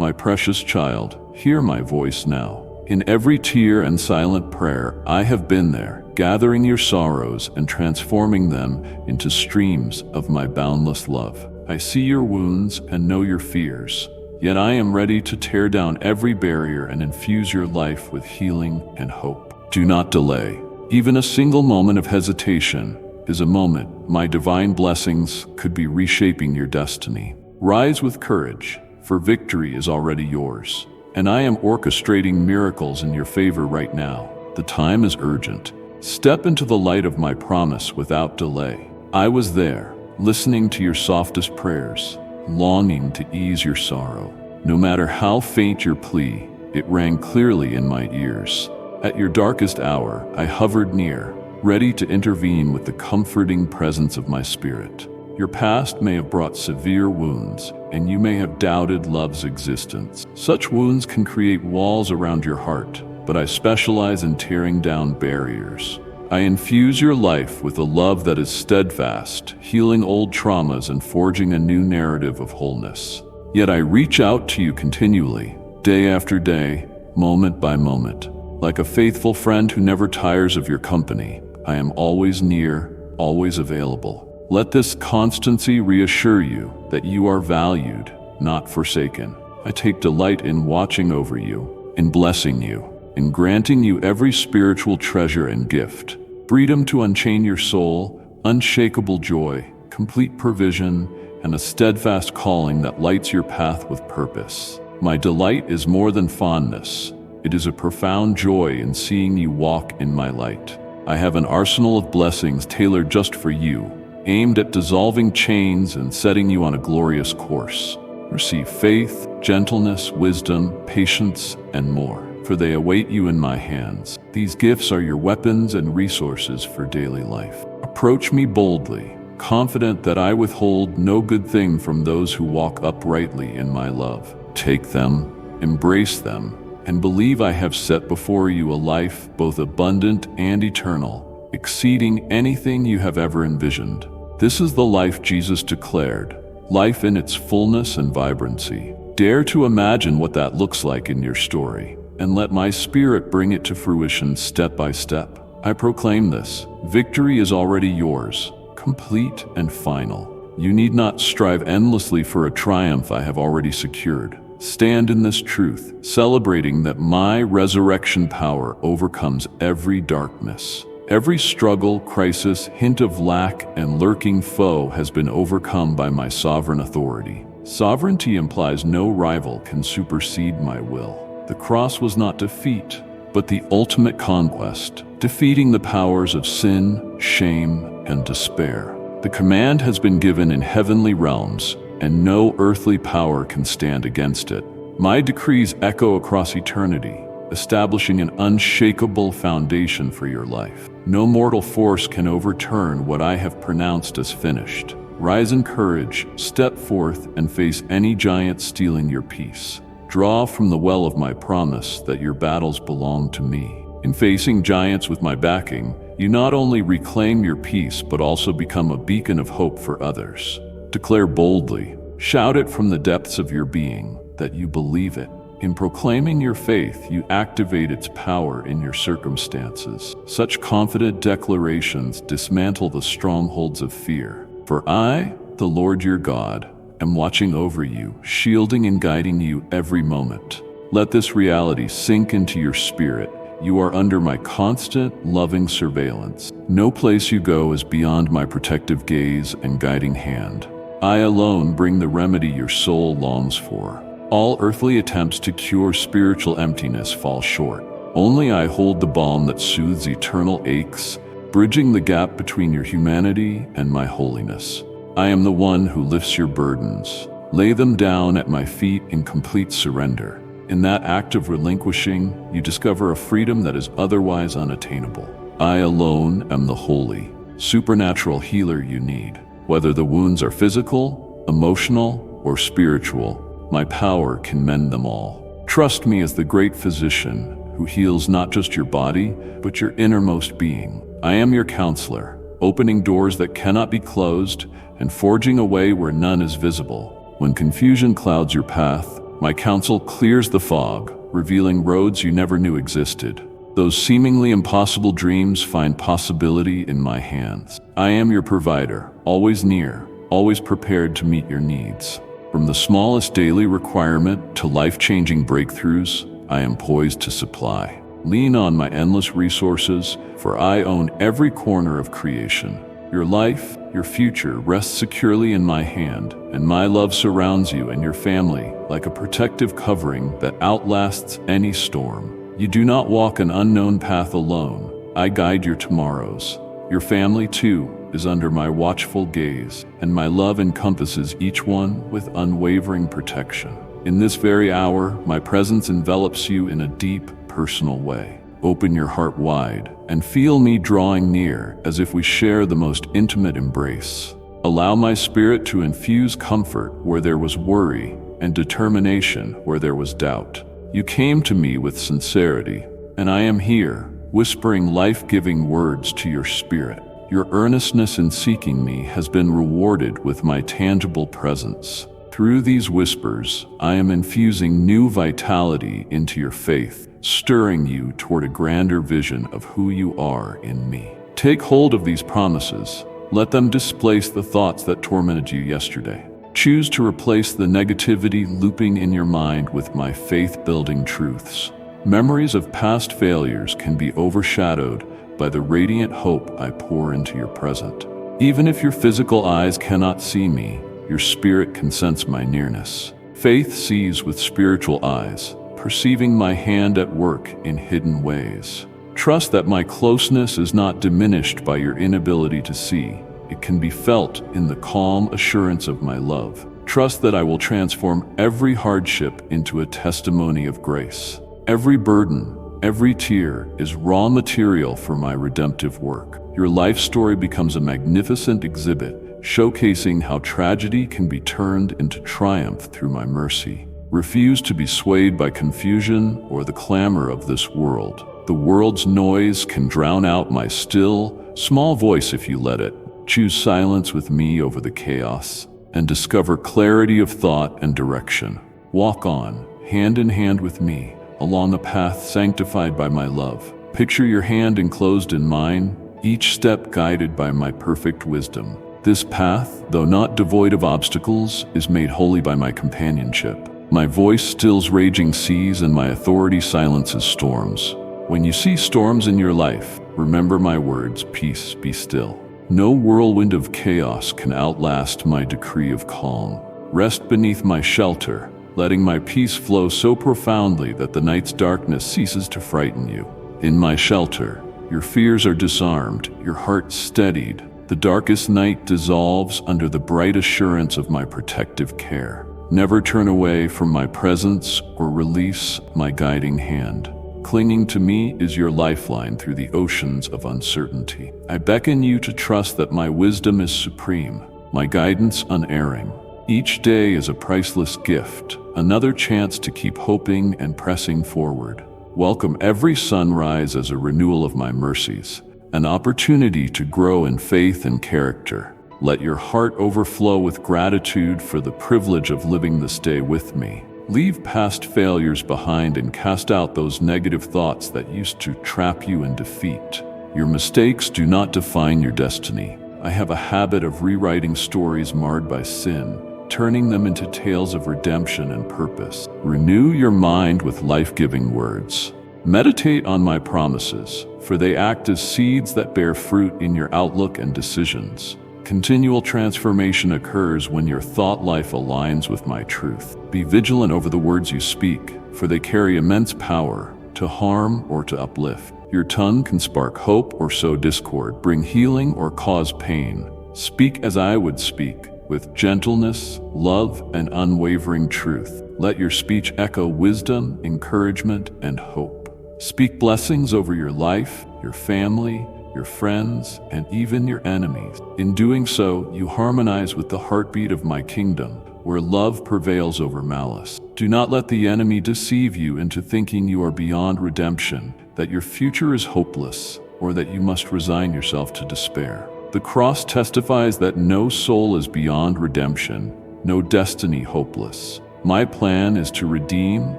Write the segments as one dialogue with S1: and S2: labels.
S1: My precious child, hear my voice now. In every tear and silent prayer, I have been there, gathering your sorrows and transforming them into streams of my boundless love. I see your wounds and know your fears, yet I am ready to tear down every barrier and infuse your life with healing and hope. Do not delay. Even a single moment of hesitation is a moment my divine blessings could be reshaping your destiny. Rise with courage, for victory is already yours. And I am orchestrating miracles in your favor right now. The time is urgent. Step into the light of my promise without delay. I was there, listening to your softest prayers, longing to ease your sorrow. No matter how faint your plea, it rang clearly in my ears. At your darkest hour, I hovered near, ready to intervene with the comforting presence of my spirit. Your past may have brought severe wounds, and you may have doubted love's existence. Such wounds can create walls around your heart, but I specialize in tearing down barriers. I infuse your life with a love that is steadfast, healing old traumas and forging a new narrative of wholeness. Yet I reach out to you continually, day after day, moment by moment. Like a faithful friend who never tires of your company, I am always near, always available. Let this constancy reassure you that you are valued, not forsaken. I take delight in watching over you, in blessing you, in granting you every spiritual treasure and gift. Freedom to unchain your soul, unshakable joy, complete provision, and a steadfast calling that lights your path with purpose. My delight is more than fondness. It is a profound joy in seeing you walk in my light. I have an arsenal of blessings tailored just for you, aimed at dissolving chains and setting you on a glorious course. Receive faith, gentleness, wisdom, patience, and more, for they await you in my hands. These gifts are your weapons and resources for daily life. Approach me boldly, confident that I withhold no good thing from those who walk uprightly in my love. Take them, embrace them, and believe I have set before you a life both abundant and eternal, exceeding anything you have ever envisioned. This is the life Jesus declared, life in its fullness and vibrancy. Dare to imagine what that looks like in your story, and let my spirit bring it to fruition step by step. I proclaim this: victory is already yours, complete and final. You need not strive endlessly for a triumph I have already secured. Stand in this truth, celebrating that my resurrection power overcomes every darkness. Every struggle, crisis, hint of lack, and lurking foe has been overcome by my sovereign authority. Sovereignty implies no rival can supersede my will. The cross was not defeat, but the ultimate conquest, defeating the powers of sin, shame, and despair. The command has been given in heavenly realms, and no earthly power can stand against it. My decrees echo across eternity, establishing an unshakable foundation for your life. No mortal force can overturn what I have pronounced as finished. Rise in courage, step forth, and face any giant stealing your peace. Draw from the well of my promise that your battles belong to me. In facing giants with my backing, you not only reclaim your peace, but also become a beacon of hope for others. Declare boldly, shout it from the depths of your being, that you believe it. In proclaiming your faith, you activate its power in your circumstances. Such confident declarations dismantle the strongholds of fear. For I, the Lord your God, am watching over you, shielding and guiding you every moment. Let this reality sink into your spirit. You are under my constant, loving surveillance. No place you go is beyond my protective gaze and guiding hand. I alone bring the remedy your soul longs for. All earthly attempts to cure spiritual emptiness fall short. Only I hold the balm that soothes eternal aches, bridging the gap between your humanity and my holiness. I am the one who lifts your burdens. Lay them down at my feet in complete surrender. In that act of relinquishing, you discover a freedom that is otherwise unattainable. I alone am the holy, supernatural healer you need. Whether the wounds are physical, emotional, or spiritual, my power can mend them all. Trust me as the great physician who heals not just your body, but your innermost being. I am your counselor, opening doors that cannot be closed and forging a way where none is visible. When confusion clouds your path, My counsel clears the fog, revealing roads you never knew existed. Those seemingly impossible dreams find possibility in my hands. I am your provider, always near, always prepared to meet your needs. From the smallest daily requirement to life-changing breakthroughs, I am poised to supply. Lean on my endless resources, for I own every corner of creation. Your life, your future rests securely in my hand, and my love surrounds you and your family like a protective covering that outlasts any storm. You do not walk an unknown path alone. I guide your tomorrows. Your family, too, is under my watchful gaze, and my love encompasses each one with unwavering protection. In this very hour, my presence envelops you in a deep, personal way. Open your heart wide and feel me drawing near as if we share the most intimate embrace. Allow my spirit to infuse comfort where there was worry and determination where there was doubt. You came to me with sincerity, and I am here, whispering life-giving words to your spirit. Your earnestness in seeking me has been rewarded with my tangible presence. Through these whispers, I am infusing new vitality into your faith, stirring you toward a grander vision of who you are in me. Take hold of these promises. Let them displace the thoughts that tormented you yesterday. Choose to replace the negativity looping in your mind with my faith-building truths. Memories of past failures can be overshadowed by the radiant hope I pour into your present. Even if your physical eyes cannot see me, your spirit can sense my nearness. Faith sees with spiritual eyes, perceiving my hand at work in hidden ways. Trust that my closeness is not diminished by your inability to see. It can be felt in the calm assurance of my love. Trust that I will transform every hardship into a testimony of grace. Every burden, every tear is raw material for my redemptive work. Your life story becomes a magnificent exhibit, showcasing how tragedy can be turned into triumph through my mercy. Refuse to be swayed by confusion or the clamor of this world. The world's noise can drown out my still, small voice if you let it. Choose silence with me over the chaos, and discover clarity of thought and direction. Walk on, hand in hand with me, along a path sanctified by my love. Picture your hand enclosed in mine, each step guided by my perfect wisdom. This path, though not devoid of obstacles, is made holy by my companionship. My voice stills raging seas and my authority silences storms. When you see storms in your life, remember my words, peace, be still. No whirlwind of chaos can outlast my decree of calm. Rest beneath my shelter, letting my peace flow so profoundly that the night's darkness ceases to frighten you. In my shelter, your fears are disarmed, your heart steadied. The darkest night dissolves under the bright assurance of my protective care. Never turn away from my presence or release my guiding hand. Clinging to me is your lifeline through the oceans of uncertainty. I beckon you to trust that my wisdom is supreme, my guidance unerring. Each day is a priceless gift, another chance to keep hoping and pressing forward. Welcome every sunrise as a renewal of my mercies, an opportunity to grow in faith and character. Let your heart overflow with gratitude for the privilege of living this day with me. Leave past failures behind and cast out those negative thoughts that used to trap you in defeat. Your mistakes do not define your destiny. I have a habit of rewriting stories marred by sin, turning them into tales of redemption and purpose. Renew your mind with life-giving words. Meditate on my promises, for they act as seeds that bear fruit in your outlook and decisions. Continual transformation occurs when your thought life aligns with my truth. Be vigilant over the words you speak, for they carry immense power to harm or to uplift. Your tongue can spark hope or sow discord, bring healing or cause pain. Speak as I would speak, with gentleness, love, and unwavering truth. Let your speech echo wisdom, encouragement, and hope. Speak blessings over your life, your family, your friends, and even your enemies. In doing so, you harmonize with the heartbeat of my kingdom, where love prevails over malice. Do not let the enemy deceive you into thinking you are beyond redemption, that your future is hopeless, or that you must resign yourself to despair. The cross testifies that no soul is beyond redemption, no destiny hopeless. My plan is to redeem,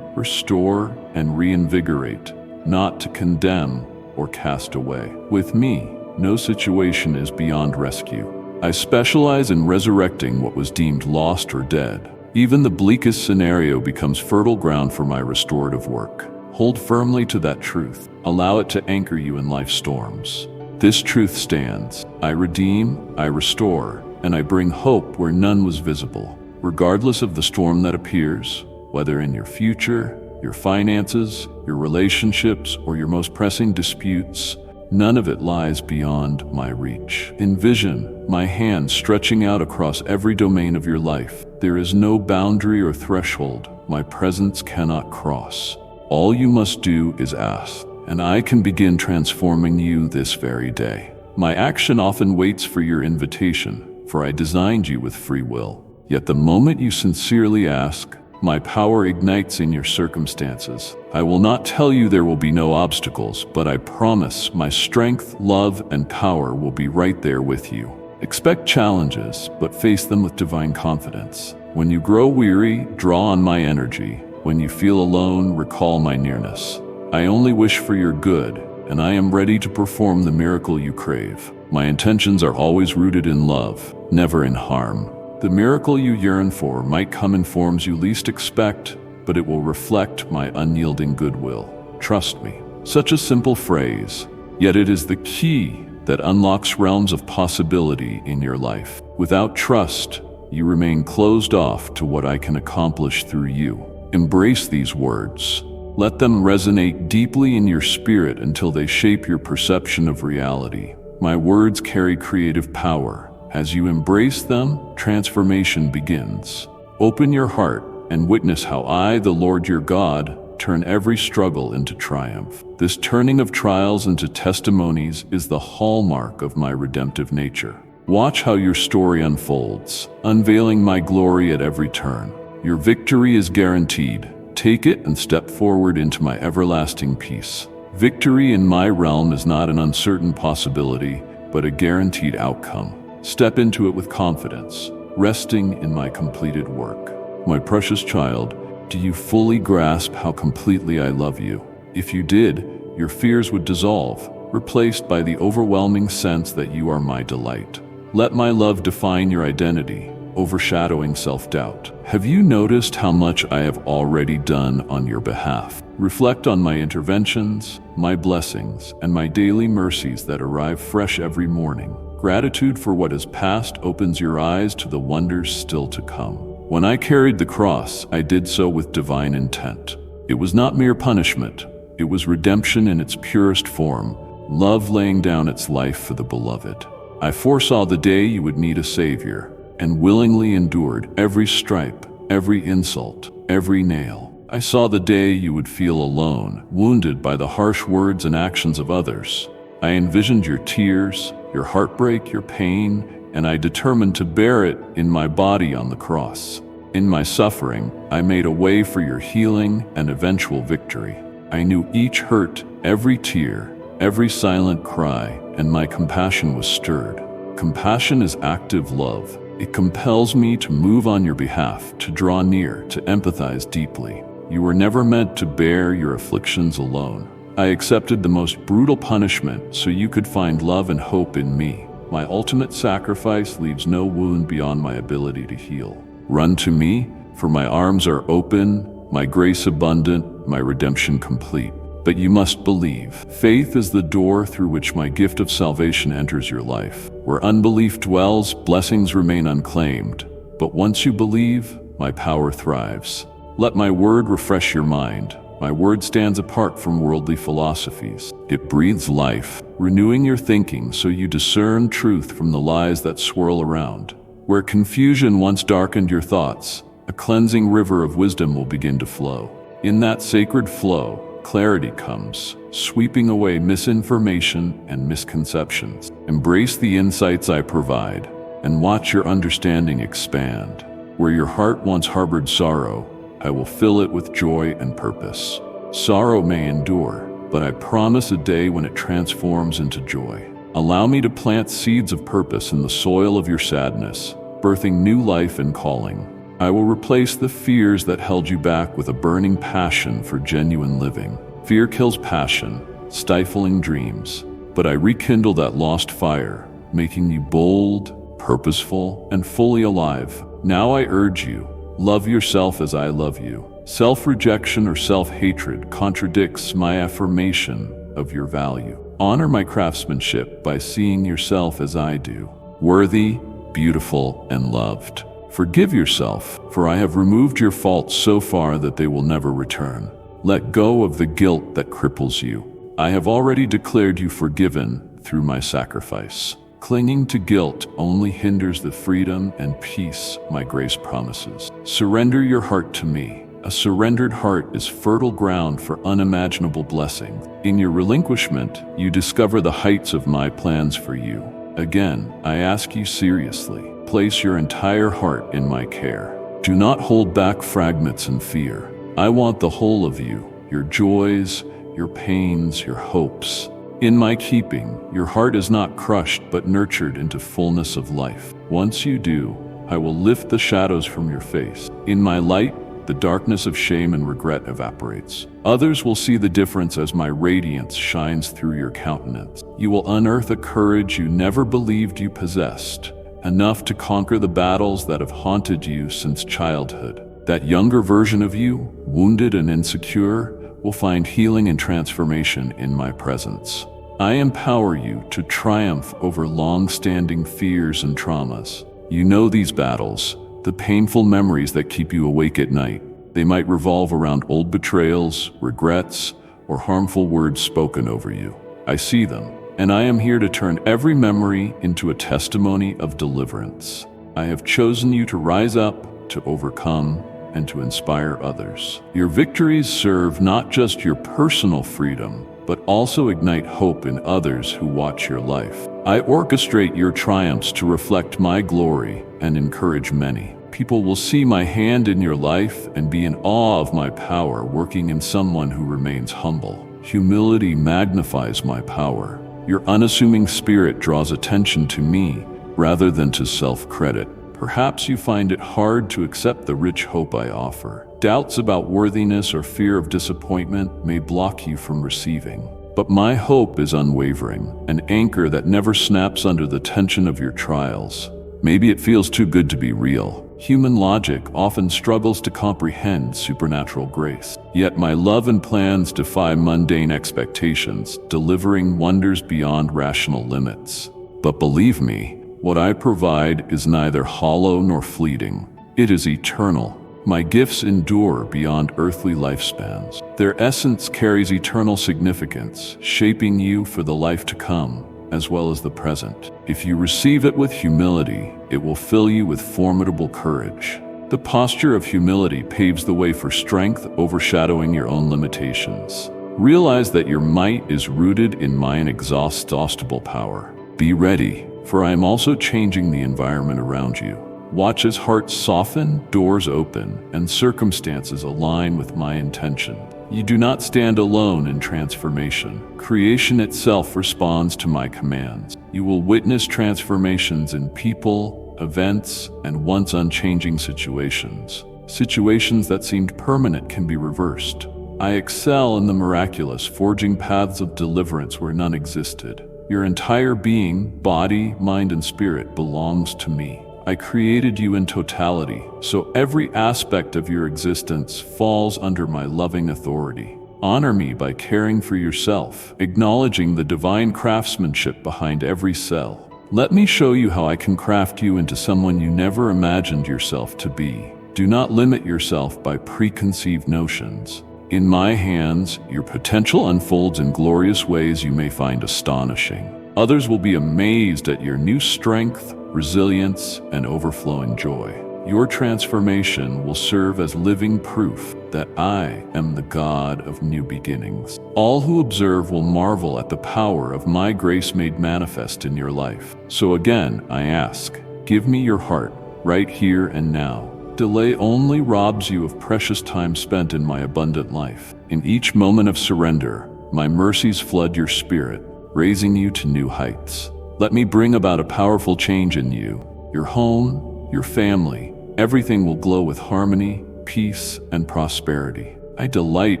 S1: restore, and reinvigorate, not to condemn or cast away. With me, no situation is beyond rescue. I specialize in resurrecting what was deemed lost or dead. Even the bleakest scenario becomes fertile ground for my restorative work. Hold firmly to that truth. Allow it to anchor you in life's storms. This truth stands. I redeem, I restore, and I bring hope where none was visible. Regardless of the storm that appears, whether in your future, your finances, your relationships, or your most pressing disputes, none of it lies beyond my reach. Envision my hand stretching out across every domain of your life. There is no boundary or threshold my presence cannot cross. All you must do is ask, and I can begin transforming you this very day. My action often waits for your invitation, for I designed you with free will. Yet the moment you sincerely ask, my power ignites in your circumstances. I will not tell you there will be no obstacles, but I promise my strength, love, and power will be right there with you. Expect challenges, but face them with divine confidence. When you grow weary, draw on my energy. When you feel alone, recall my nearness. I only wish for your good, and I am ready to perform the miracle you crave. My intentions are always rooted in love, never in harm. The miracle you yearn for might come in forms you least expect, but it will reflect my unyielding goodwill. Trust me. Such a simple phrase, yet it is the key that unlocks realms of possibility in your life. Without trust, you remain closed off to what I can accomplish through you. Embrace these words. Let them resonate deeply in your spirit until they shape your perception of reality. My words carry creative power. As you embrace them, transformation begins. Open your heart and witness how I, the Lord your God, turn every struggle into triumph. This turning of trials into testimonies is the hallmark of my redemptive nature. Watch how your story unfolds, unveiling my glory at every turn. Your victory is guaranteed. Take it and step forward into my everlasting peace. Victory in my realm is not an uncertain possibility, but a guaranteed outcome. Step into it with confidence, resting in my completed work. My precious child, do you fully grasp how completely I love you? If you did, your fears would dissolve, replaced by the overwhelming sense that you are my delight. Let my love define your identity, overshadowing self-doubt. Have you noticed how much I have already done on your behalf? Reflect on my interventions, my blessings, and my daily mercies that arrive fresh every morning. Gratitude for what is past opens your eyes to the wonders still to come. When I carried the cross, I did so with divine intent. It was not mere punishment. It was redemption in its purest form, love laying down its life for the beloved. I foresaw the day you would need a savior, and willingly endured every stripe, every insult, every nail. I saw the day you would feel alone, wounded by the harsh words and actions of others. I envisioned your tears, your heartbreak, your pain, and I determined to bear it in my body on the cross. In my suffering, I made a way for your healing and eventual victory. I knew each hurt, every tear, every silent cry, and my compassion was stirred. Compassion is active love. It compels me to move on your behalf, to draw near, to empathize deeply. You were never meant to bear your afflictions alone. I accepted the most brutal punishment so you could find love and hope in me. My ultimate sacrifice leaves no wound beyond my ability to heal. Run to me, for my arms are open, my grace abundant, my redemption complete. But you must believe. Faith is the door through which my gift of salvation enters your life. Where unbelief dwells, blessings remain unclaimed. But once you believe, my power thrives. Let my word refresh your mind. My word stands apart from worldly philosophies. It breathes life, renewing your thinking so you discern truth from the lies that swirl around. Where confusion once darkened your thoughts, a cleansing river of wisdom will begin to flow. In that sacred flow, clarity comes, sweeping away misinformation and misconceptions. Embrace the insights I provide, and watch your understanding expand. Where your heart once harbored sorrow, I will fill it with joy and purpose. Sorrow may endure, but I promise a day when it transforms into joy. Allow me to plant seeds of purpose in the soil of your sadness, birthing new life and calling. I will replace the fears that held you back with a burning passion for genuine living. Fear kills passion, stifling dreams. But I rekindle that lost fire, making you bold, purposeful, and fully alive. Now I urge you, love yourself as I love you. Self-rejection or self-hatred contradicts my affirmation of your value. Honor my craftsmanship by seeing yourself as I do, worthy, beautiful, and loved. Forgive yourself, for I have removed your faults so far that they will never return. Let go of the guilt that cripples you. I have already declared you forgiven through my sacrifice. Clinging to guilt only hinders the freedom and peace my grace promises. Surrender your heart to me. A surrendered heart is fertile ground for unimaginable blessing. In your relinquishment, you discover the heights of my plans for you. Again, I ask you seriously, place your entire heart in my care. Do not hold back fragments in fear. I want the whole of you, your joys, your pains, your hopes. In my keeping, your heart is not crushed but nurtured into fullness of life. Once you do, I will lift the shadows from your face. In my light, the darkness of shame and regret evaporates. Others will see the difference as my radiance shines through your countenance. You will unearth a courage you never believed you possessed, enough to conquer the battles that have haunted you since childhood. That younger version of you, wounded and insecure, will find healing and transformation in my presence. I empower you to triumph over long-standing fears and traumas. You know these battles, the painful memories that keep you awake at night. They might revolve around old betrayals, regrets, or harmful words spoken over you. I see them, and I am here to turn every memory into a testimony of deliverance. I have chosen you to rise up, to overcome, and to inspire others. Your victories serve not just your personal freedom, but also ignite hope in others who watch your life. I orchestrate your triumphs to reflect my glory and encourage many. People will see my hand in your life and be in awe of my power working in someone who remains humble. Humility magnifies my power. Your unassuming spirit draws attention to me rather than to self-credit. Perhaps you find it hard to accept the rich hope I offer. Doubts about worthiness or fear of disappointment may block you from receiving. But my hope is unwavering, an anchor that never snaps under the tension of your trials. Maybe it feels too good to be real. Human logic often struggles to comprehend supernatural grace. Yet my love and plans defy mundane expectations, delivering wonders beyond rational limits. But believe me, what I provide is neither hollow nor fleeting. It is eternal. My gifts endure beyond earthly lifespans. Their essence carries eternal significance, shaping you for the life to come, as well as the present. If you receive it with humility, it will fill you with formidable courage. The posture of humility paves the way for strength, overshadowing your own limitations. Realize that your might is rooted in my inexhaustible power. Be ready, for I am also changing the environment around you. Watch as hearts soften, doors open, and circumstances align with my intention. You do not stand alone in transformation. Creation itself responds to my commands. You will witness transformations in people, events, and once unchanging situations. Situations that seemed permanent can be reversed. I excel in the miraculous, forging paths of deliverance where none existed. Your entire being, body, mind, and spirit belongs to me. I created you in totality, so every aspect of your existence falls under my loving authority. Honor me by caring for yourself, acknowledging the divine craftsmanship behind every cell. Let me show you how I can craft you into someone you never imagined yourself to be. Do not limit yourself by preconceived notions. In my hands, your potential unfolds in glorious ways you may find astonishing. Others will be amazed at your new strength, resilience, and overflowing joy. Your transformation will serve as living proof that I am the God of new beginnings. All who observe will marvel at the power of my grace made manifest in your life. So again, I ask, give me your heart, right here and now. Delay only robs you of precious time spent in my abundant life. In each moment of surrender, my mercies flood your spirit, raising you to new heights. Let me bring about a powerful change in you, your home, your family, everything will glow with harmony, peace, and prosperity. I delight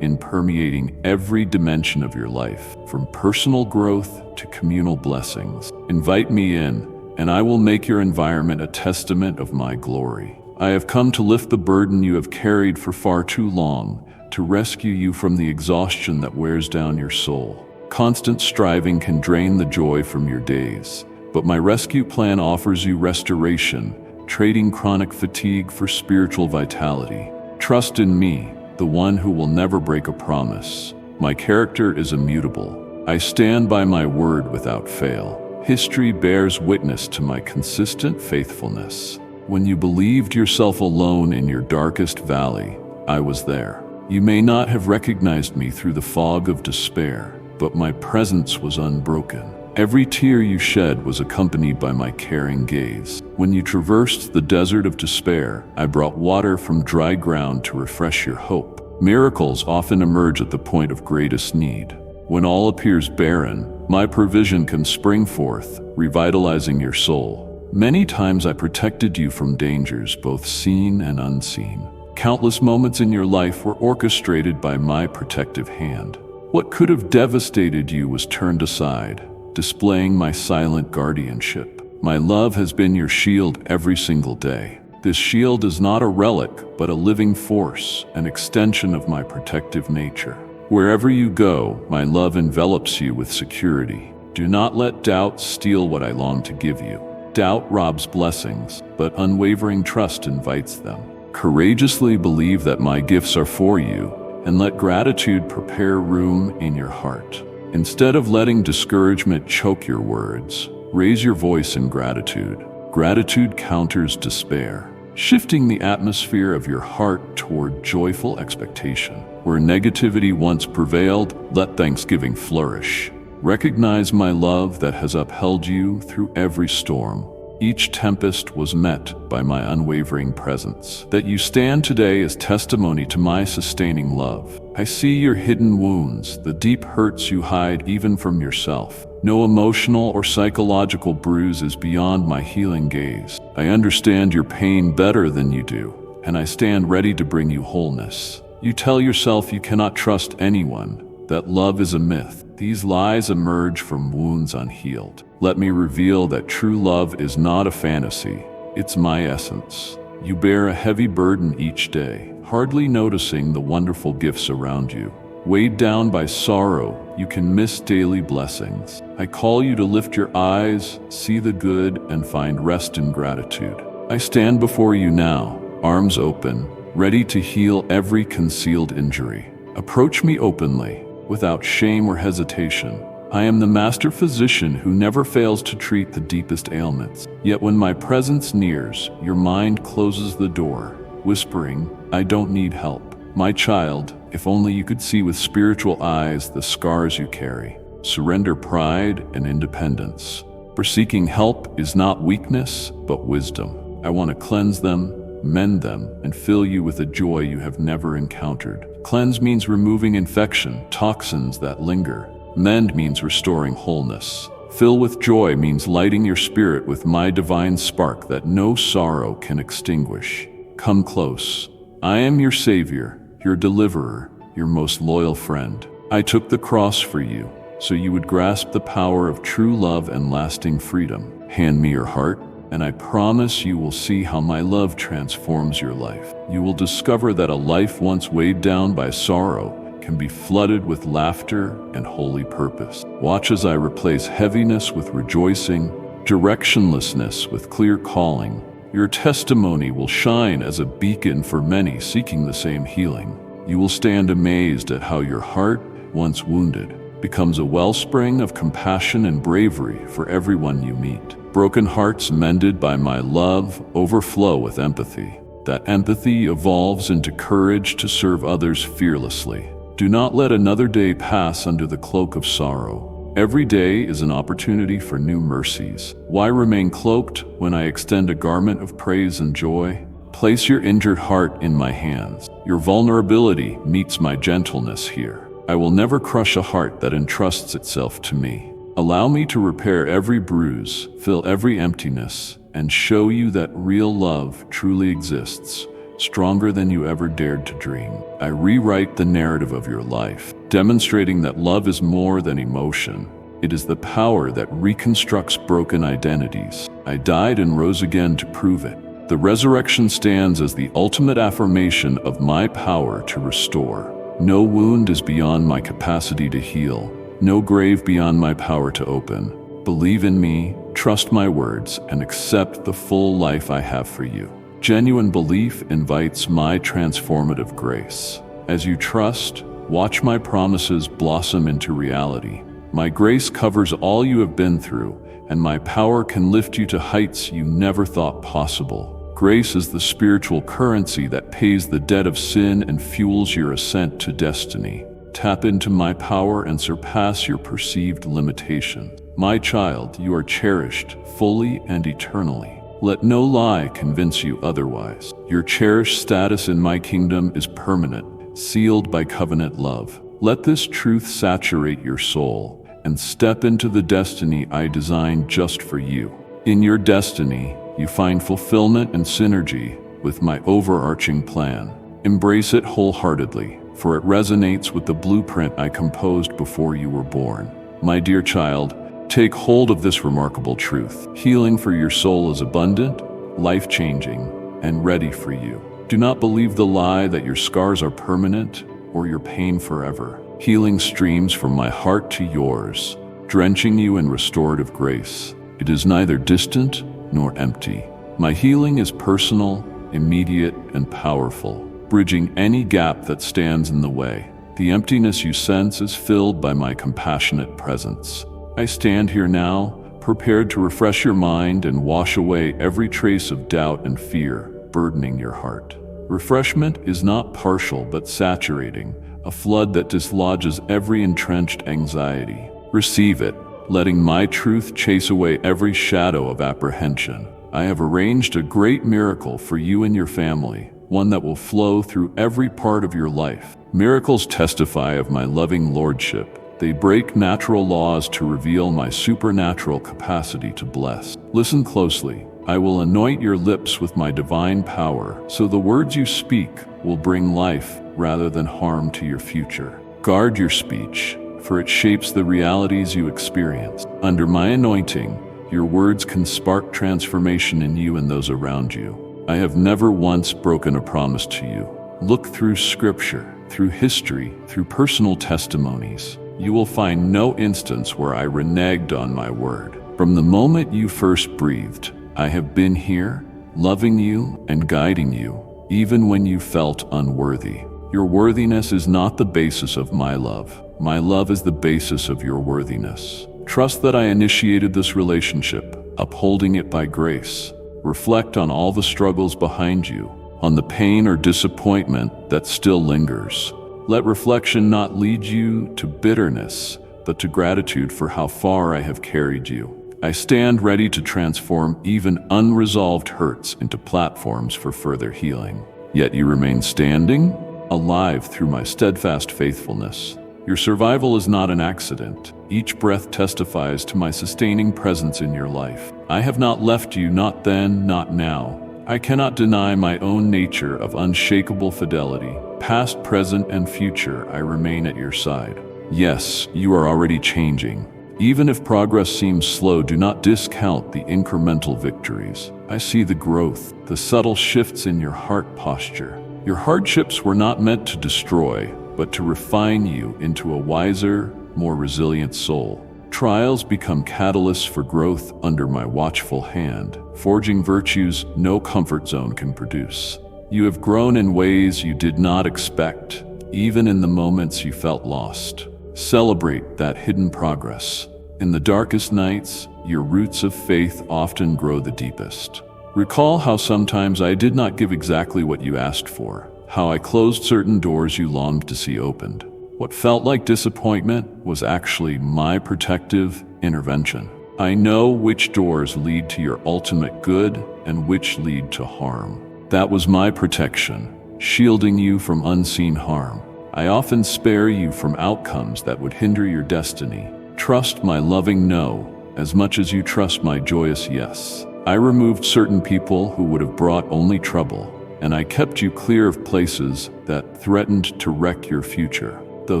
S1: in permeating every dimension of your life, from personal growth to communal blessings. Invite me in, and I will make your environment a testament of my glory. I have come to lift the burden you have carried for far too long, to rescue you from the exhaustion that wears down your soul. Constant striving can drain the joy from your days, but my rescue plan offers you restoration, trading chronic fatigue for spiritual vitality. Trust in me, the one who will never break a promise. My character is immutable. I stand by my word without fail. History bears witness to my consistent faithfulness. When you believed yourself alone in your darkest valley, I was there. You may not have recognized me through the fog of despair, but my presence was unbroken. Every tear you shed was accompanied by my caring gaze. When you traversed the desert of despair, I brought water from dry ground to refresh your hope. Miracles often emerge at the point of greatest need. When all appears barren, my provision can spring forth, revitalizing your soul. Many times I protected you from dangers, both seen and unseen. Countless moments in your life were orchestrated by my protective hand. What could have devastated you was turned aside, displaying my silent guardianship. My love has been your shield every single day. This shield is not a relic, but a living force, an extension of my protective nature. Wherever you go, my love envelops you with security. Do not let doubt steal what I long to give you. Doubt robs blessings, but unwavering trust invites them. Courageously believe that my gifts are for you, and let gratitude prepare room in your heart. Instead of letting discouragement choke your words, raise your voice in gratitude. Gratitude counters despair, shifting the atmosphere of your heart toward joyful expectation. Where negativity once prevailed, let thanksgiving flourish. Recognize my love that has upheld you through every storm. Each tempest was met by my unwavering presence. That you stand today is testimony to my sustaining love. I see your hidden wounds, the deep hurts you hide even from yourself. No emotional or psychological bruise is beyond my healing gaze. I understand your pain better than you do, and I stand ready to bring you wholeness. You tell yourself you cannot trust anyone, that love is a myth. These lies emerge from wounds unhealed. Let me reveal that true love is not a fantasy, it's my essence. You bear a heavy burden each day, hardly noticing the wonderful gifts around you. Weighed down by sorrow, you can miss daily blessings. I call you to lift your eyes, see the good, and find rest in gratitude. I stand before you now, arms open, ready to heal every concealed injury. Approach me openly, without shame or hesitation. I am the master physician who never fails to treat the deepest ailments. Yet when my presence nears, your mind closes the door, whispering, I don't need help. My child, if only you could see with spiritual eyes the scars you carry. Surrender pride and independence. For seeking help is not weakness, but wisdom. I want to cleanse them, mend them, and fill you with a joy you have never encountered. Cleanse means removing infection, toxins that linger. Mend means restoring wholeness. Fill with joy means lighting your spirit with my divine spark that no sorrow can extinguish. Come close. I am your Savior, your deliverer, your most loyal friend. I took the cross for you, so you would grasp the power of true love and lasting freedom. Hand me your heart, and I promise you will see how my love transforms your life. You will discover that a life once weighed down by sorrow can be flooded with laughter and holy purpose. Watch as I replace heaviness with rejoicing, directionlessness with clear calling. Your testimony will shine as a beacon for many seeking the same healing. You will stand amazed at how your heart, once wounded, becomes a wellspring of compassion and bravery for everyone you meet. Broken hearts mended by my love overflow with empathy. That empathy evolves into courage to serve others fearlessly. Do not let another day pass under the cloak of sorrow. Every day is an opportunity for new mercies. Why remain cloaked when I extend a garment of praise and joy? Place your injured heart in my hands. Your vulnerability meets my gentleness here. I will never crush a heart that entrusts itself to me. Allow me to repair every bruise, fill every emptiness, and show you that real love truly exists, stronger than you ever dared to dream. I rewrite the narrative of your life, demonstrating that love is more than emotion. It is the power that reconstructs broken identities. I died and rose again to prove it. The resurrection stands as the ultimate affirmation of my power to restore. No wound is beyond my capacity to heal. No grave beyond my power to open. Believe in me, trust my words, and accept the full life I have for you. Genuine belief invites my transformative grace. As you trust, watch my promises blossom into reality. My grace covers all you have been through, and my power can lift you to heights you never thought possible. Grace is the spiritual currency that pays the debt of sin and fuels your ascent to destiny. Tap into my power and surpass your perceived limitations. My child, you are cherished, fully and eternally. Let no lie convince you otherwise. Your cherished status in my kingdom is permanent, sealed by covenant love. Let this truth saturate your soul and step into the destiny I designed just for you. In your destiny, you find fulfillment and synergy with my overarching plan. Embrace it wholeheartedly, for it resonates with the blueprint I composed before you were born. My dear child, take hold of this remarkable truth. Healing for your soul is abundant, life-changing, and ready for you. Do not believe the lie that your scars are permanent or your pain forever. Healing streams from my heart to yours, drenching you in restorative grace. It is neither distant nor empty. My healing is personal, immediate, and powerful, bridging any gap that stands in the way. The emptiness you sense is filled by my compassionate presence. I stand here now, prepared to refresh your mind and wash away every trace of doubt and fear burdening your heart. Refreshment is not partial but saturating, a flood that dislodges every entrenched anxiety. Receive it, letting my truth chase away every shadow of apprehension. I have arranged a great miracle for you and your family, one that will flow through every part of your life. Miracles testify of my loving lordship. They break natural laws to reveal my supernatural capacity to bless. Listen closely. I will anoint your lips with my divine power, so the words you speak will bring life rather than harm to your future. Guard your speech, for it shapes the realities you experience. Under my anointing, your words can spark transformation in you and those around you. I have never once broken a promise to you. Look through scripture, through history, through personal testimonies. You will find no instance where I reneged on my word. From the moment you first breathed, I have been here, loving you and guiding you, even when you felt unworthy. Your worthiness is not the basis of my love. My love is the basis of your worthiness. Trust that I initiated this relationship, upholding it by grace. Reflect on all the struggles behind you, on the pain or disappointment that still lingers. Let reflection not lead you to bitterness, but to gratitude for how far I have carried you. I stand ready to transform even unresolved hurts into platforms for further healing. Yet you remain standing, alive through my steadfast faithfulness. Your survival is not an accident. Each breath testifies to my sustaining presence in your life. I have not left you, not then, not now. I cannot deny my own nature of unshakable fidelity. Past, present, and future, I remain at your side. Yes, you are already changing. Even if progress seems slow, do not discount the incremental victories. I see the growth, the subtle shifts in your heart posture. Your hardships were not meant to destroy, but to refine you into a wiser, more resilient soul. Trials become catalysts for growth under my watchful hand, forging virtues no comfort zone can produce. You have grown in ways you did not expect, even in the moments you felt lost. Celebrate that hidden progress. In the darkest nights, your roots of faith often grow the deepest. Recall how sometimes I did not give exactly what you asked for, how I closed certain doors you longed to see opened. What felt like disappointment was actually my protective intervention. I know which doors lead to your ultimate good and which lead to harm. That was my protection, shielding you from unseen harm. I often spare you from outcomes that would hinder your destiny. Trust my loving no as much as you trust my joyous yes. I removed certain people who would have brought only trouble, and I kept you clear of places that threatened to wreck your future. Though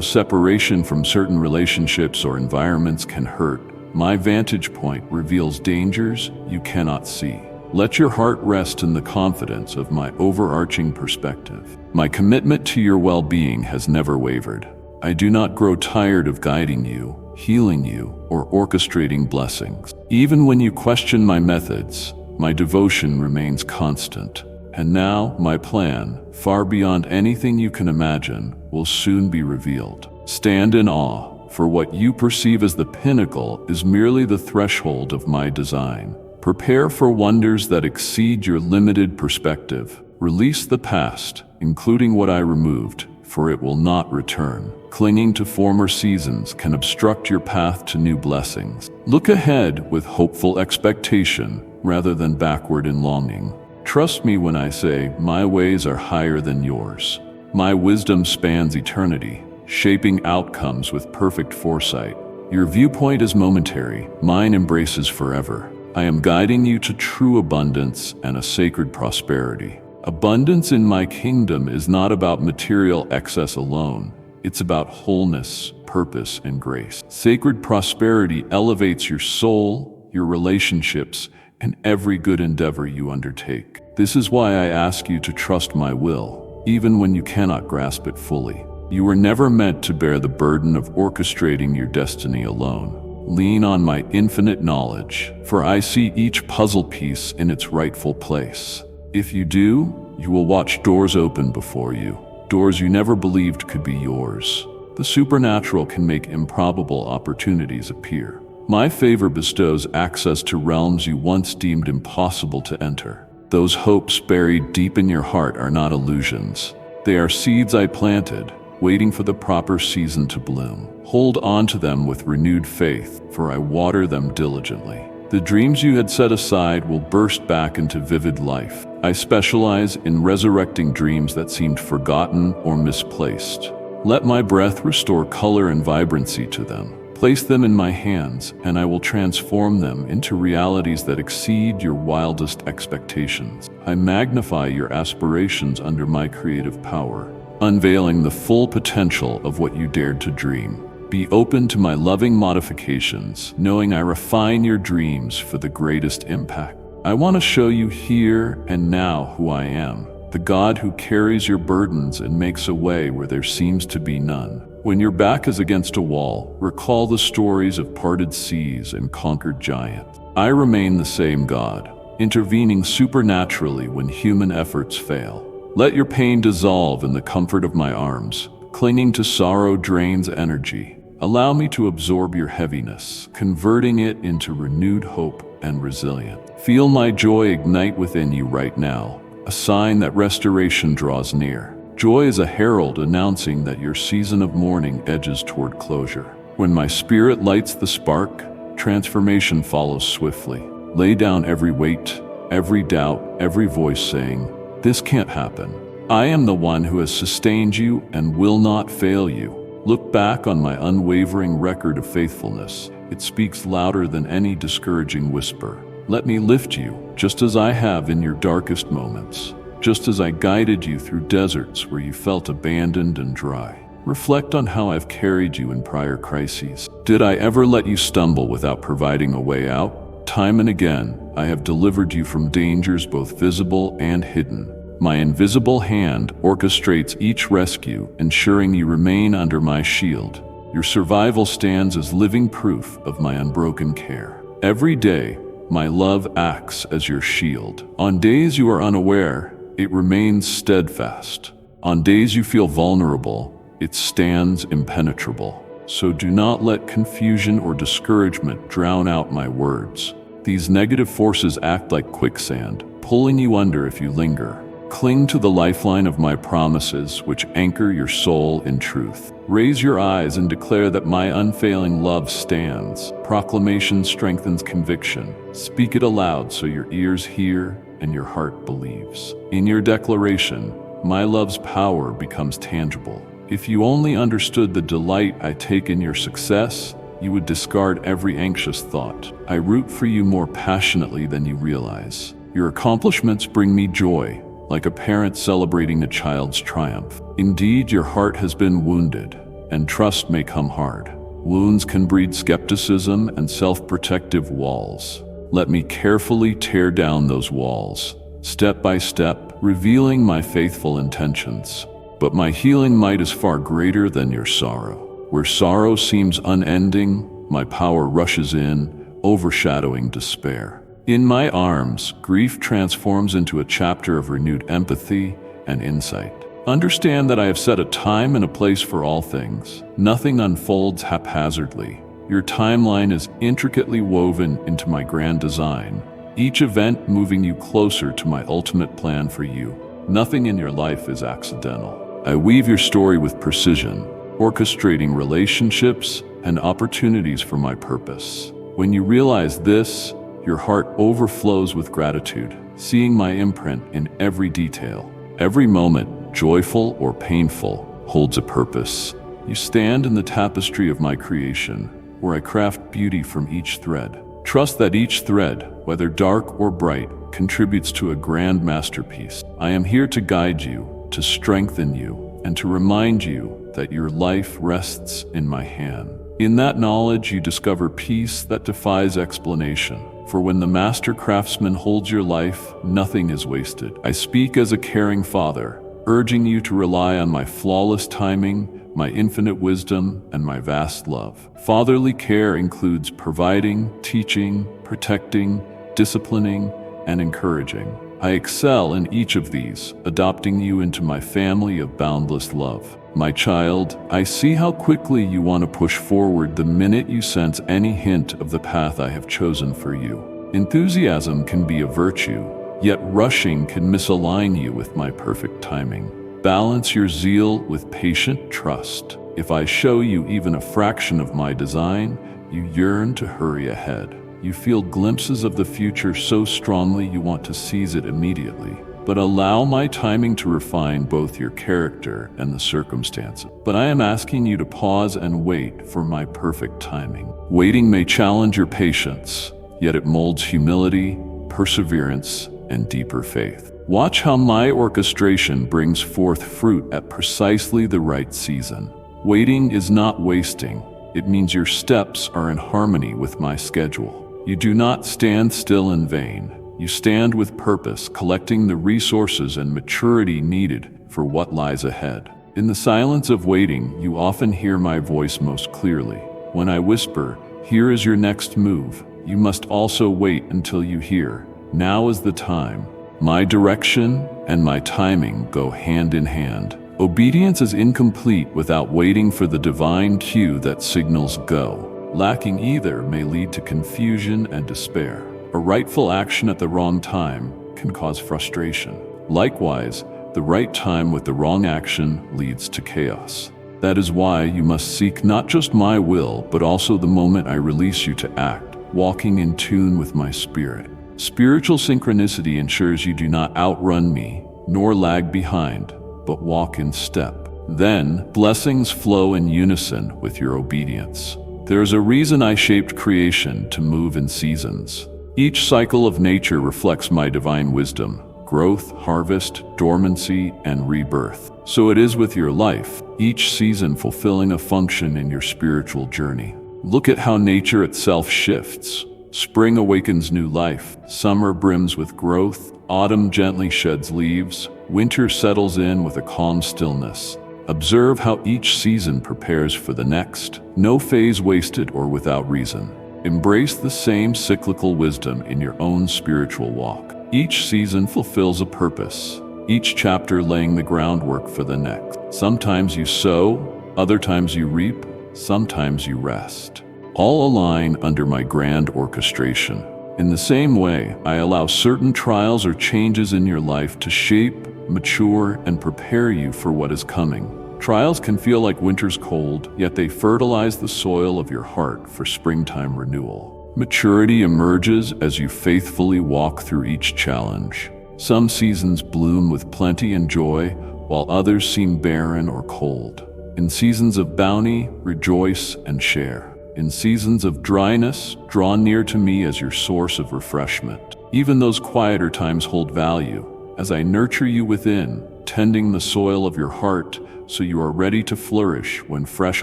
S1: separation from certain relationships or environments can hurt, my vantage point reveals dangers you cannot see. Let your heart rest in the confidence of my overarching perspective. My commitment to your well-being has never wavered. I do not grow tired of guiding you, healing you, or orchestrating blessings. Even when you question my methods, my devotion remains constant. And now, my plan, far beyond anything you can imagine, will soon be revealed. Stand in awe, for what you perceive as the pinnacle is merely the threshold of my design. Prepare for wonders that exceed your limited perspective. Release the past, including what I removed, for it will not return. Clinging to former seasons can obstruct your path to new blessings. Look ahead with hopeful expectation rather than backward in longing. Trust me when I say my ways are higher than yours. My wisdom spans eternity, shaping outcomes with perfect foresight. Your viewpoint is momentary, mine embraces forever. I am guiding you to true abundance and a sacred prosperity. Abundance in my kingdom is not about material excess alone. It's about wholeness, purpose, and grace. Sacred prosperity elevates your soul, your relationships, and every good endeavor you undertake. This is why I ask you to trust my will, even when you cannot grasp it fully. You were never meant to bear the burden of orchestrating your destiny alone. Lean on my infinite knowledge, for I see each puzzle piece in its rightful place. If you do, you will watch doors open before you, doors you never believed could be yours. The supernatural can make improbable opportunities appear. My favor bestows access to realms you once deemed impossible to enter. Those hopes buried deep in your heart are not illusions. They are seeds I planted, waiting for the proper season to bloom. Hold on to them with renewed faith, for I water them diligently. The dreams you had set aside will burst back into vivid life. I specialize in resurrecting dreams that seemed forgotten or misplaced. Let my breath restore color and vibrancy to them. Place them in my hands, and I will transform them into realities that exceed your wildest expectations. I magnify your aspirations under my creative power, unveiling the full potential of what you dared to dream. Be open to my loving modifications, knowing I refine your dreams for the greatest impact. I want to show you here and now who I am, the God who carries your burdens and makes a way where there seems to be none. When your back is against a wall, recall the stories of parted seas and conquered giants. I remain the same God, intervening supernaturally when human efforts fail. Let your pain dissolve in the comfort of my arms. Clinging to sorrow drains energy. Allow me to absorb your heaviness, converting it into renewed hope and resilience. Feel my joy ignite within you right now, a sign that restoration draws near. Joy is a herald announcing that your season of mourning edges toward closure. When my spirit lights the spark, transformation follows swiftly. Lay down every weight, every doubt, every voice saying, "This can't happen." I am the one who has sustained you and will not fail you. Look back on my unwavering record of faithfulness. It speaks louder than any discouraging whisper. Let me lift you, just as I have in your darkest moments, just as I guided you through deserts where you felt abandoned and dry. Reflect on how I've carried you in prior crises. Did I ever let you stumble without providing a way out? Time and again, I have delivered you from dangers both visible and hidden. My invisible hand orchestrates each rescue, ensuring you remain under my shield. Your survival stands as living proof of my unbroken care. Every day, my love acts as your shield. On days you are unaware, it remains steadfast. On days you feel vulnerable, it stands impenetrable. So do not let confusion or discouragement drown out my words. These negative forces act like quicksand, pulling you under if you linger. Cling to the lifeline of my promises, which anchor your soul in truth. Raise your eyes and declare that my unfailing love stands. Proclamation strengthens conviction. Speak it aloud so your ears hear and your heart believes. In your declaration, my love's power becomes tangible. If you only understood the delight I take in your success, You would discard every anxious thought. I root for you more passionately than you realize. Your accomplishments bring me joy, like a parent celebrating a child's triumph. Indeed, your heart has been wounded, and trust may come hard. Wounds can breed skepticism and self-protective walls. Let me carefully tear down those walls, step by step, revealing my faithful intentions. But my healing might is far greater than your sorrow. Where sorrow seems unending, my power rushes in, overshadowing despair. In my arms, grief transforms into a chapter of renewed empathy and insight. Understand that I have set a time and a place for all things. Nothing unfolds haphazardly. Your timeline is intricately woven into my grand design, each event moving you closer to my ultimate plan for you. Nothing in your life is accidental. I weave your story with precision, orchestrating relationships and opportunities for my purpose. When you realize this, your heart overflows with gratitude, seeing my imprint in every detail. Every moment, joyful or painful, holds a purpose. You stand in the tapestry of my creation, where I craft beauty from each thread. Trust that each thread, whether dark or bright, contributes to a grand masterpiece. I am here to guide you, to strengthen you, and to remind you that your life rests in my hand. In that knowledge, you discover peace that defies explanation. For when the master craftsman holds your life, nothing is wasted. I speak as a caring father, urging you to rely on my flawless timing, my infinite wisdom, and my vast love. Fatherly care includes providing, teaching, protecting, disciplining, and encouraging. I excel in each of these, adopting you into my family of boundless love. My child, I see how quickly you want to push forward the minute you sense any hint of the path I have chosen for you. Enthusiasm can be a virtue, yet rushing can misalign you with my perfect timing. Balance your zeal with patient trust. If I show you even a fraction of my design, you yearn to hurry ahead. You feel glimpses of the future so strongly you want to seize it immediately. But allow my timing to refine both your character and the circumstances. But I am asking you to pause and wait for my perfect timing. Waiting may challenge your patience, yet it molds humility, perseverance, and deeper faith. Watch how my orchestration brings forth fruit at precisely the right season. Waiting is not wasting. It means your steps are in harmony with my schedule. You do not stand still in vain. You stand with purpose, collecting the resources and maturity needed for what lies ahead. In the silence of waiting, you often hear my voice most clearly. When I whisper, "Here is your next move," you must also wait until you hear, "Now is the time." My direction and my timing go hand in hand. Obedience is incomplete without waiting for the divine cue that signals go. Lacking either may lead to confusion and despair. A rightful action at the wrong time can cause frustration. Likewise, the right time with the wrong action leads to chaos. That is why you must seek not just my will, but also the moment I release you to act, walking in tune with my spirit. Spiritual synchronicity ensures you do not outrun me, nor lag behind, but walk in step. Then, blessings flow in unison with your obedience. There's a reason I shaped creation to move in seasons. Each cycle of nature reflects my divine wisdom: growth, harvest, dormancy, and rebirth. So it is with your life, each season fulfilling a function in your spiritual journey. Look at how nature itself shifts. Spring awakens new life, summer brims with growth, autumn gently sheds leaves, winter settles in with a calm stillness. Observe how each season prepares for the next, no phase wasted or without reason. Embrace the same cyclical wisdom in your own spiritual walk. Each season fulfills a purpose, each chapter laying the groundwork for the next. Sometimes you sow, other times you reap, sometimes you rest. All align under my grand orchestration. In the same way, I allow certain trials or changes in your life to shape, mature, and prepare you for what is coming. Trials can feel like winter's cold, yet they fertilize the soil of your heart for springtime renewal. Maturity emerges as you faithfully walk through each challenge. Some seasons bloom with plenty and joy, while others seem barren or cold. In seasons of bounty, rejoice and share. In seasons of dryness, draw near to me as your source of refreshment. Even those quieter times hold value, as I nurture you within, tending the soil of your heart so you are ready to flourish when fresh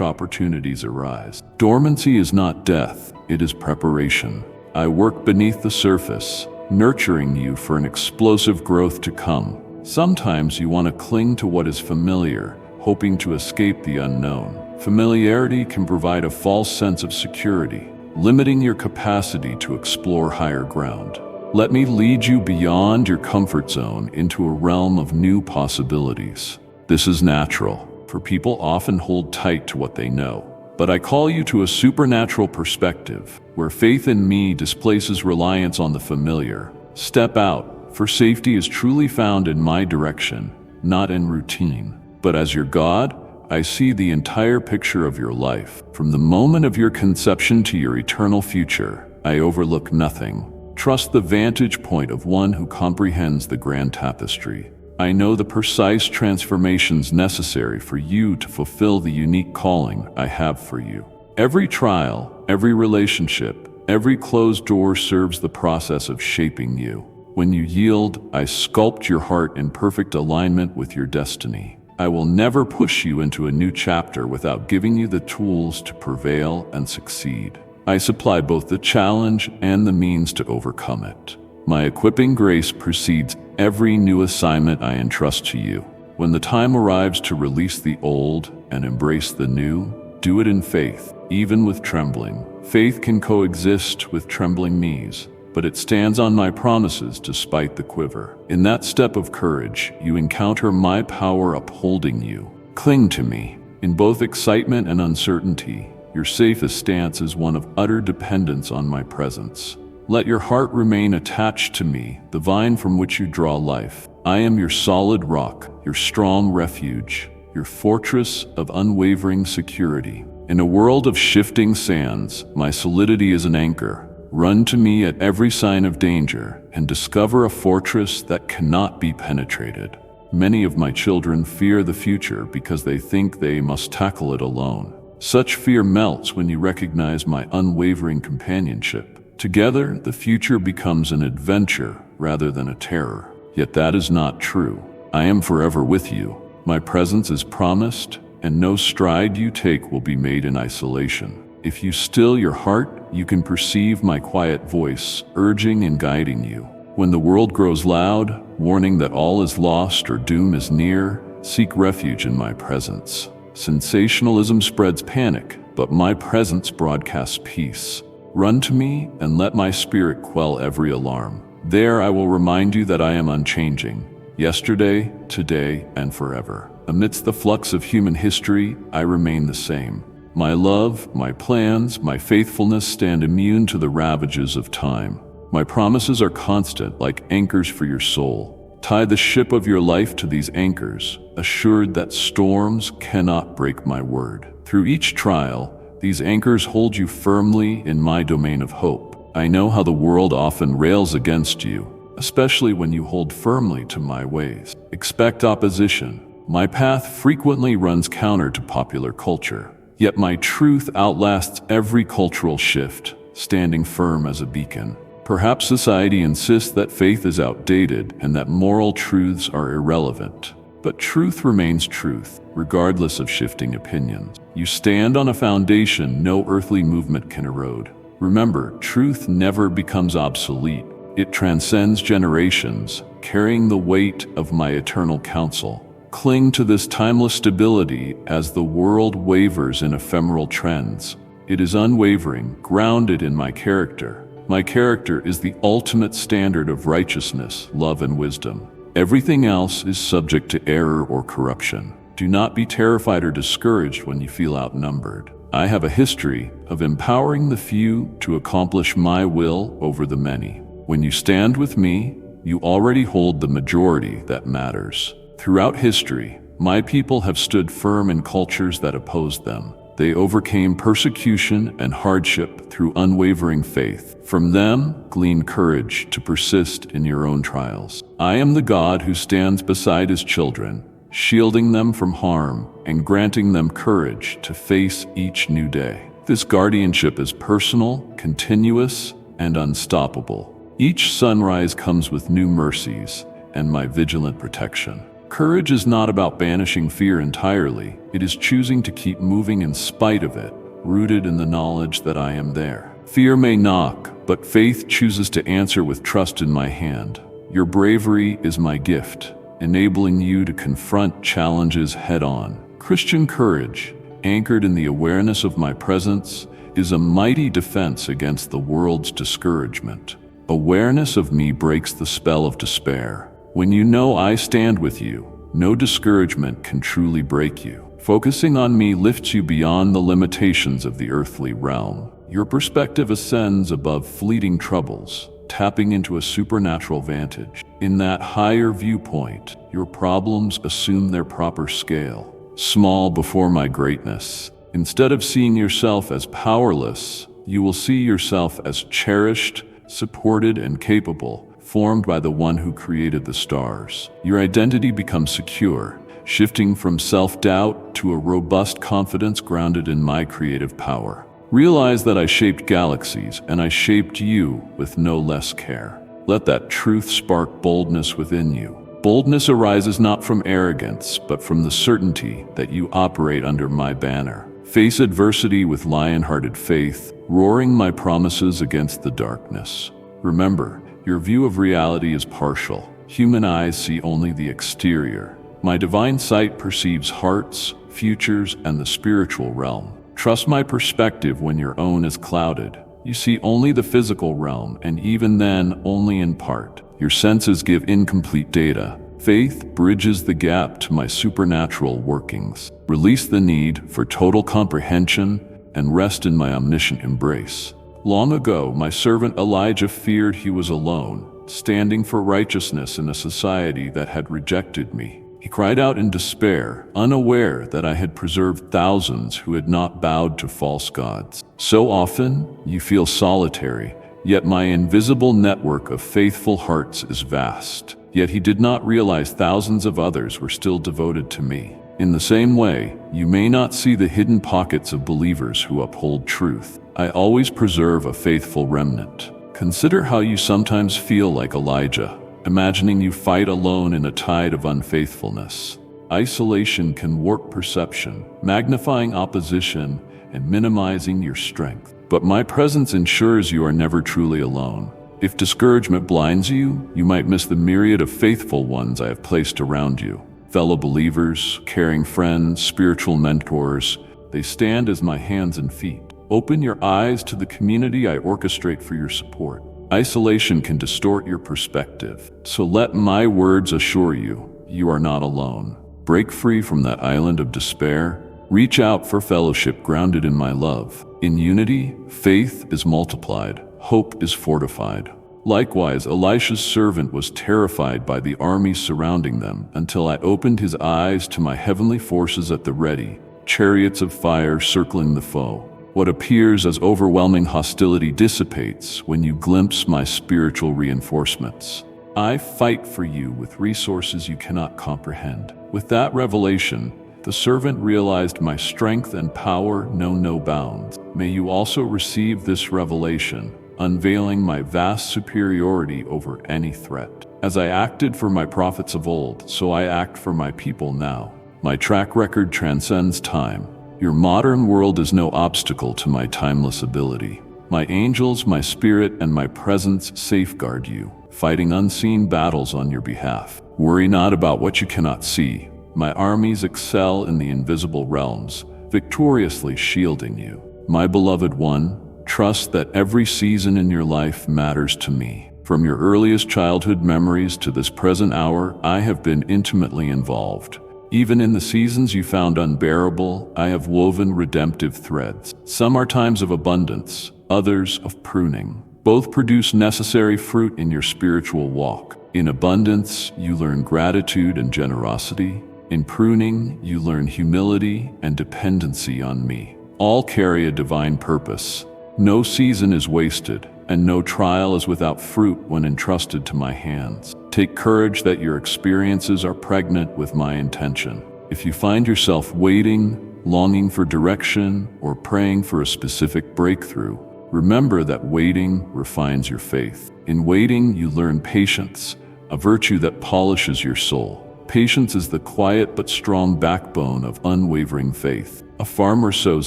S1: opportunities arise. Dormancy is not death, it is preparation. I work beneath the surface, nurturing you for an explosive growth to come. Sometimes you want to cling to what is familiar, hoping to escape the unknown. Familiarity can provide a false sense of security, limiting your capacity to explore higher ground. Let me lead you beyond your comfort zone into a realm of new possibilities. This is natural, for people often hold tight to what they know. But I call you to a supernatural perspective, where faith in me displaces reliance on the familiar. Step out, for safety is truly found in my direction, not in routine. But as your God, I see the entire picture of your life. From the moment of your conception to your eternal future, I overlook nothing. Trust the vantage point of one who comprehends the grand tapestry. I know the precise transformations necessary for you to fulfill the unique calling I have for you. Every trial, every relationship, every closed door serves the process of shaping you. When you yield, I sculpt your heart in perfect alignment with your destiny. I will never push you into a new chapter without giving you the tools to prevail and succeed. I supply both the challenge and the means to overcome it. My equipping grace precedes every new assignment I entrust to you. When the time arrives to release the old and embrace the new, do it in faith, even with trembling. Faith can coexist with trembling knees, but it stands on my promises despite the quiver. In that step of courage, you encounter my power upholding you. Cling to me. In both excitement and uncertainty, your safest stance is one of utter dependence on my presence. Let your heart remain attached to me, the vine from which you draw life. I am your solid rock, your strong refuge, your fortress of unwavering security. In a world of shifting sands, my solidity is an anchor. Run to me at every sign of danger and discover a fortress that cannot be penetrated. Many of my children fear the future because they think they must tackle it alone. Such fear melts when you recognize my unwavering companionship. Together, the future becomes an adventure rather than a terror. Yet that is not true. I am forever with you. My presence is promised, and no stride you take will be made in isolation. If you still your heart, you can perceive my quiet voice, urging and guiding you. When the world grows loud, warning that all is lost or doom is near, seek refuge in my presence. Sensationalism spreads panic, but my presence broadcasts peace. Run to me and let my spirit quell every alarm. There I will remind you that I am unchanging, yesterday, today, and forever. Amidst the flux of human history, I remain the same. My love, my plans, my faithfulness stand immune to the ravages of time. My promises are constant, like anchors for your soul. Tie the ship of your life to these anchors, assured that storms cannot break my word. Through each trial, these anchors hold you firmly in my domain of hope. I know how the world often rails against you, especially when you hold firmly to my ways. Expect opposition. My path frequently runs counter to popular culture, yet my truth outlasts every cultural shift, standing firm as a beacon. Perhaps society insists that faith is outdated and that moral truths are irrelevant. But truth remains truth, regardless of shifting opinions. You stand on a foundation no earthly movement can erode. Remember, truth never becomes obsolete. It transcends generations, carrying the weight of my eternal counsel. Cling to this timeless stability as the world wavers in ephemeral trends. It is unwavering, grounded in my character. My character is the ultimate standard of righteousness, love, and wisdom. Everything else is subject to error or corruption. Do not be terrified or discouraged when you feel outnumbered. I have a history of empowering the few to accomplish my will over the many. When you stand with me, you already hold the majority that matters. Throughout history, my people have stood firm in cultures that opposed them. They overcame persecution and hardship through unwavering faith. From them, glean courage to persist in your own trials. I am the God who stands beside his children, shielding them from harm and granting them courage to face each new day. This guardianship is personal, continuous, and unstoppable. Each sunrise comes with new mercies and my vigilant protection. Courage is not about banishing fear entirely. It is choosing to keep moving in spite of it, rooted in the knowledge that I am there. Fear may knock, but faith chooses to answer with trust in my hand. Your bravery is my gift, enabling you to confront challenges head-on. Christian courage, anchored in the awareness of my presence, is a mighty defense against the world's discouragement. Awareness of me breaks the spell of despair. When you know I stand with you, no discouragement can truly break you. Focusing on me lifts you beyond the limitations of the earthly realm. Your perspective ascends above fleeting troubles, tapping into a supernatural vantage. In that higher viewpoint, your problems assume their proper scale. Small before my greatness. Instead of seeing yourself as powerless, you will see yourself as cherished, supported, and capable, formed by the one who created the stars. Your identity becomes secure, shifting from self-doubt to a robust confidence grounded in my creative power. Realize that I shaped galaxies, and I shaped you with no less care. Let that truth spark boldness within you. Boldness arises not from arrogance, but from the certainty that you operate under my banner. Face adversity with lion-hearted faith, roaring my promises against the darkness. Remember, your view of reality is partial. Human eyes see only the exterior. My divine sight perceives hearts, futures, and the spiritual realm. Trust my perspective when your own is clouded. You see only the physical realm, and even then, only in part. Your senses give incomplete data. Faith bridges the gap to my supernatural workings. Release the need for total comprehension and rest in my omniscient embrace. Long ago, my servant Elijah feared he was alone, standing for righteousness in a society that had rejected me. He cried out in despair, unaware that I had preserved thousands who had not bowed to false gods. So often, you feel solitary, yet my invisible network of faithful hearts is vast. Yet he did not realize thousands of others were still devoted to me. In the same way, you may not see the hidden pockets of believers who uphold truth. I always preserve a faithful remnant. Consider how you sometimes feel like Elijah, imagining you fight alone in a tide of unfaithfulness. Isolation can warp perception, magnifying opposition and minimizing your strength. But my presence ensures you are never truly alone. If discouragement blinds you, you might miss the myriad of faithful ones I have placed around you. Fellow believers, caring friends, spiritual mentors, they stand as my hands and feet. Open your eyes to the community I orchestrate for your support. Isolation can distort your perspective, so let my words assure you, you are not alone. Break free from that island of despair. Reach out for fellowship grounded in my love. In unity, faith is multiplied, hope is fortified. Likewise, Elisha's servant was terrified by the armies surrounding them until I opened his eyes to my heavenly forces at the ready, chariots of fire circling the foe. What appears as overwhelming hostility dissipates when you glimpse my spiritual reinforcements. I fight for you with resources you cannot comprehend. With that revelation, the servant realized my strength and power know no bounds. May you also receive this revelation, unveiling my vast superiority over any threat. As I acted for my prophets of old, so I act for my people now. My track record transcends time. Your modern world is no obstacle to my timeless ability. My angels, my spirit, and my presence safeguard you, fighting unseen battles on your behalf. Worry not about what you cannot see. My armies excel in the invisible realms, victoriously shielding you. My beloved one, trust that every season in your life matters to me. From your earliest childhood memories to this present hour, I have been intimately involved. Even in the seasons you found unbearable, I have woven redemptive threads. Some are times of abundance, others of pruning. Both produce necessary fruit in your spiritual walk. In abundance, you learn gratitude and generosity. In pruning, you learn humility and dependency on me. All carry a divine purpose. No season is wasted, and no trial is without fruit when entrusted to my hands. Take courage that your experiences are pregnant with my intention. If you find yourself waiting, longing for direction, or praying for a specific breakthrough, remember that waiting refines your faith. In waiting, you learn patience, a virtue that polishes your soul. Patience is the quiet but strong backbone of unwavering faith. A farmer sows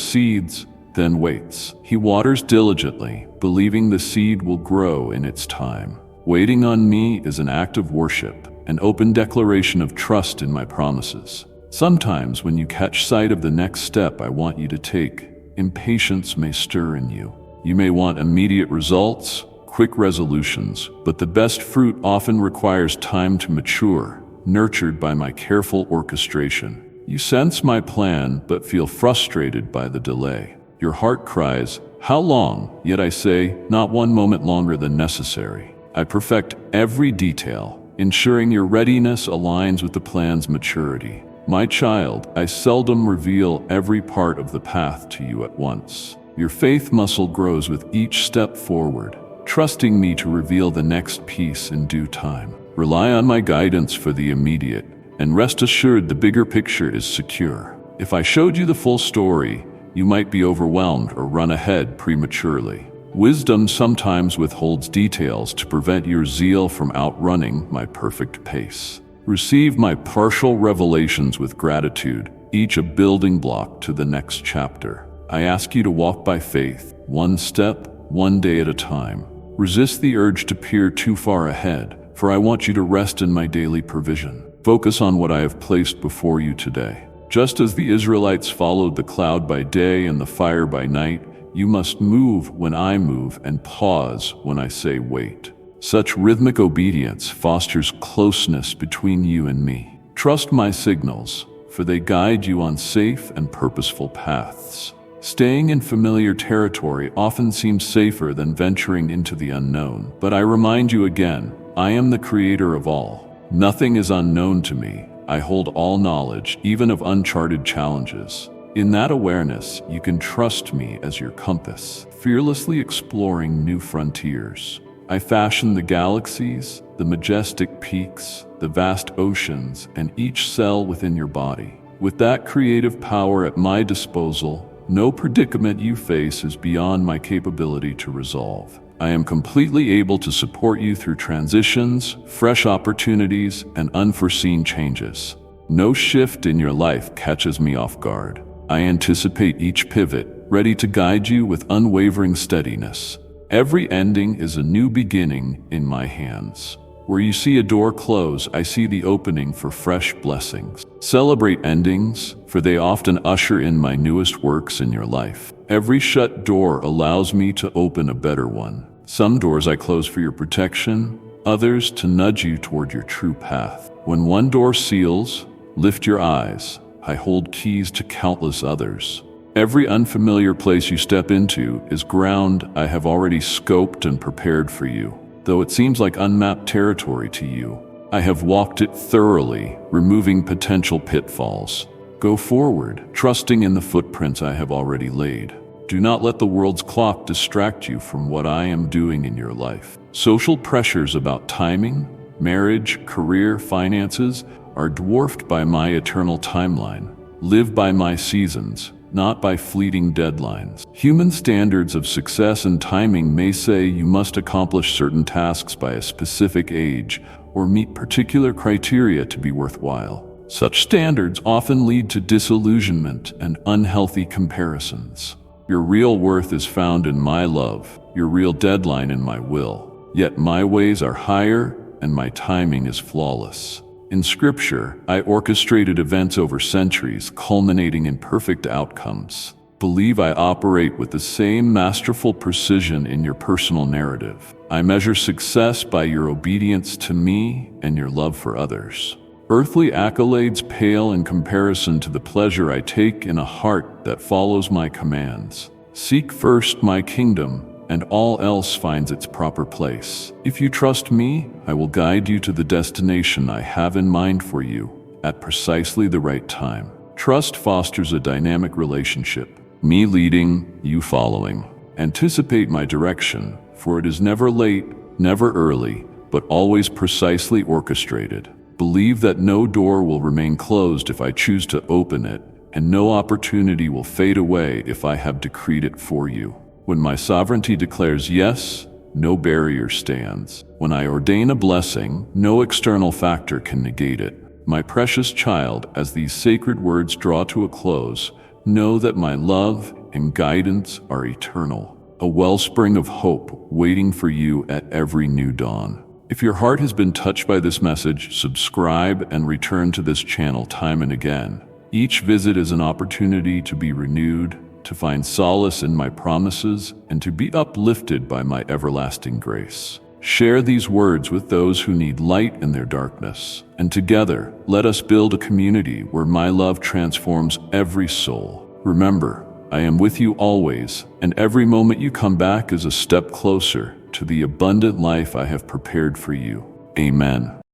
S1: seeds, then waits. He waters diligently, believing the seed will grow in its time. Waiting on me is an act of worship, an open declaration of trust in my promises. Sometimes when you catch sight of the next step I want you to take, impatience may stir in you. You may want immediate results, quick resolutions, but the best fruit often requires time to mature, nurtured by my careful orchestration. You sense my plan but feel frustrated by the delay. Your heart cries, "How long?" Yet I say, "Not one moment longer than necessary." I perfect every detail, ensuring your readiness aligns with the plan's maturity. My child, I seldom reveal every part of the path to you at once. Your faith muscle grows with each step forward, trusting me to reveal the next piece in due time. Rely on my guidance for the immediate, and rest assured the bigger picture is secure. If I showed you the full story, you might be overwhelmed or run ahead prematurely. Wisdom sometimes withholds details to prevent your zeal from outrunning my perfect pace. Receive my partial revelations with gratitude, each a building block to the next chapter. I ask you to walk by faith, one step, one day at a time. Resist the urge to peer too far ahead, for I want you to rest in my daily provision. Focus on what I have placed before you today. Just as the Israelites followed the cloud by day and the fire by night, you must move when I move and pause when I say wait. Such rhythmic obedience fosters closeness between you and me. Trust my signals, for they guide you on safe and purposeful paths. Staying in familiar territory often seems safer than venturing into the unknown. But I remind you again, I am the creator of all. Nothing is unknown to me. I hold all knowledge, even of uncharted challenges. In that awareness, you can trust me as your compass, fearlessly exploring new frontiers. I fashion the galaxies, the majestic peaks, the vast oceans, and each cell within your body. With that creative power at my disposal, no predicament you face is beyond my capability to resolve. I am completely able to support you through transitions, fresh opportunities, and unforeseen changes. No shift in your life catches me off guard. I anticipate each pivot, ready to guide you with unwavering steadiness. Every ending is a new beginning in my hands. Where you see a door close, I see the opening for fresh blessings. Celebrate endings, for they often usher in my newest works in your life. Every shut door allows me to open a better one. Some doors I close for your protection, others to nudge you toward your true path. When one door seals, lift your eyes. I hold keys to countless others. Every unfamiliar place you step into is ground I have already scoped and prepared for you. Though it seems like unmapped territory to you, I have walked it thoroughly, removing potential pitfalls. Go forward, trusting in the footprints I have already laid. Do not let the world's clock distract you from what I am doing in your life. Social pressures about timing, marriage, career, finances are dwarfed by my eternal timeline. Live by my seasons, not by fleeting deadlines. Human standards of success and timing may say you must accomplish certain tasks by a specific age or meet particular criteria to be worthwhile. Such standards often lead to disillusionment and unhealthy comparisons. Your real worth is found in my love, your real deadline in my will. Yet my ways are higher and my timing is flawless. In Scripture, I orchestrated events over centuries, culminating in perfect outcomes. Believe I operate with the same masterful precision in your personal narrative. I measure success by your obedience to me and your love for others. Earthly accolades pale in comparison to the pleasure I take in a heart that follows my commands. Seek first my kingdom, and all else finds its proper place. If you trust me, I will guide you to the destination I have in mind for you at precisely the right time. Trust fosters a dynamic relationship, me leading, you following. Anticipate my direction, for it is never late, never early, but always precisely orchestrated. Believe that no door will remain closed if I choose to open it, and no opportunity will fade away if I have decreed it for you. When my sovereignty declares yes, no barrier stands. When I ordain a blessing, no external factor can negate it. My precious child, as these sacred words draw to a close, know that my love and guidance are eternal, a wellspring of hope waiting for you at every new dawn. If your heart has been touched by this message, subscribe and return to this channel time and again. Each visit is an opportunity to be renewed, to find solace in my promises, and to be uplifted by my everlasting grace. Share these words with those who need light in their darkness, and together, let us build a community where my love transforms every soul. Remember, I am with you always, and every moment you come back is a step closer to the abundant life I have prepared for you. Amen.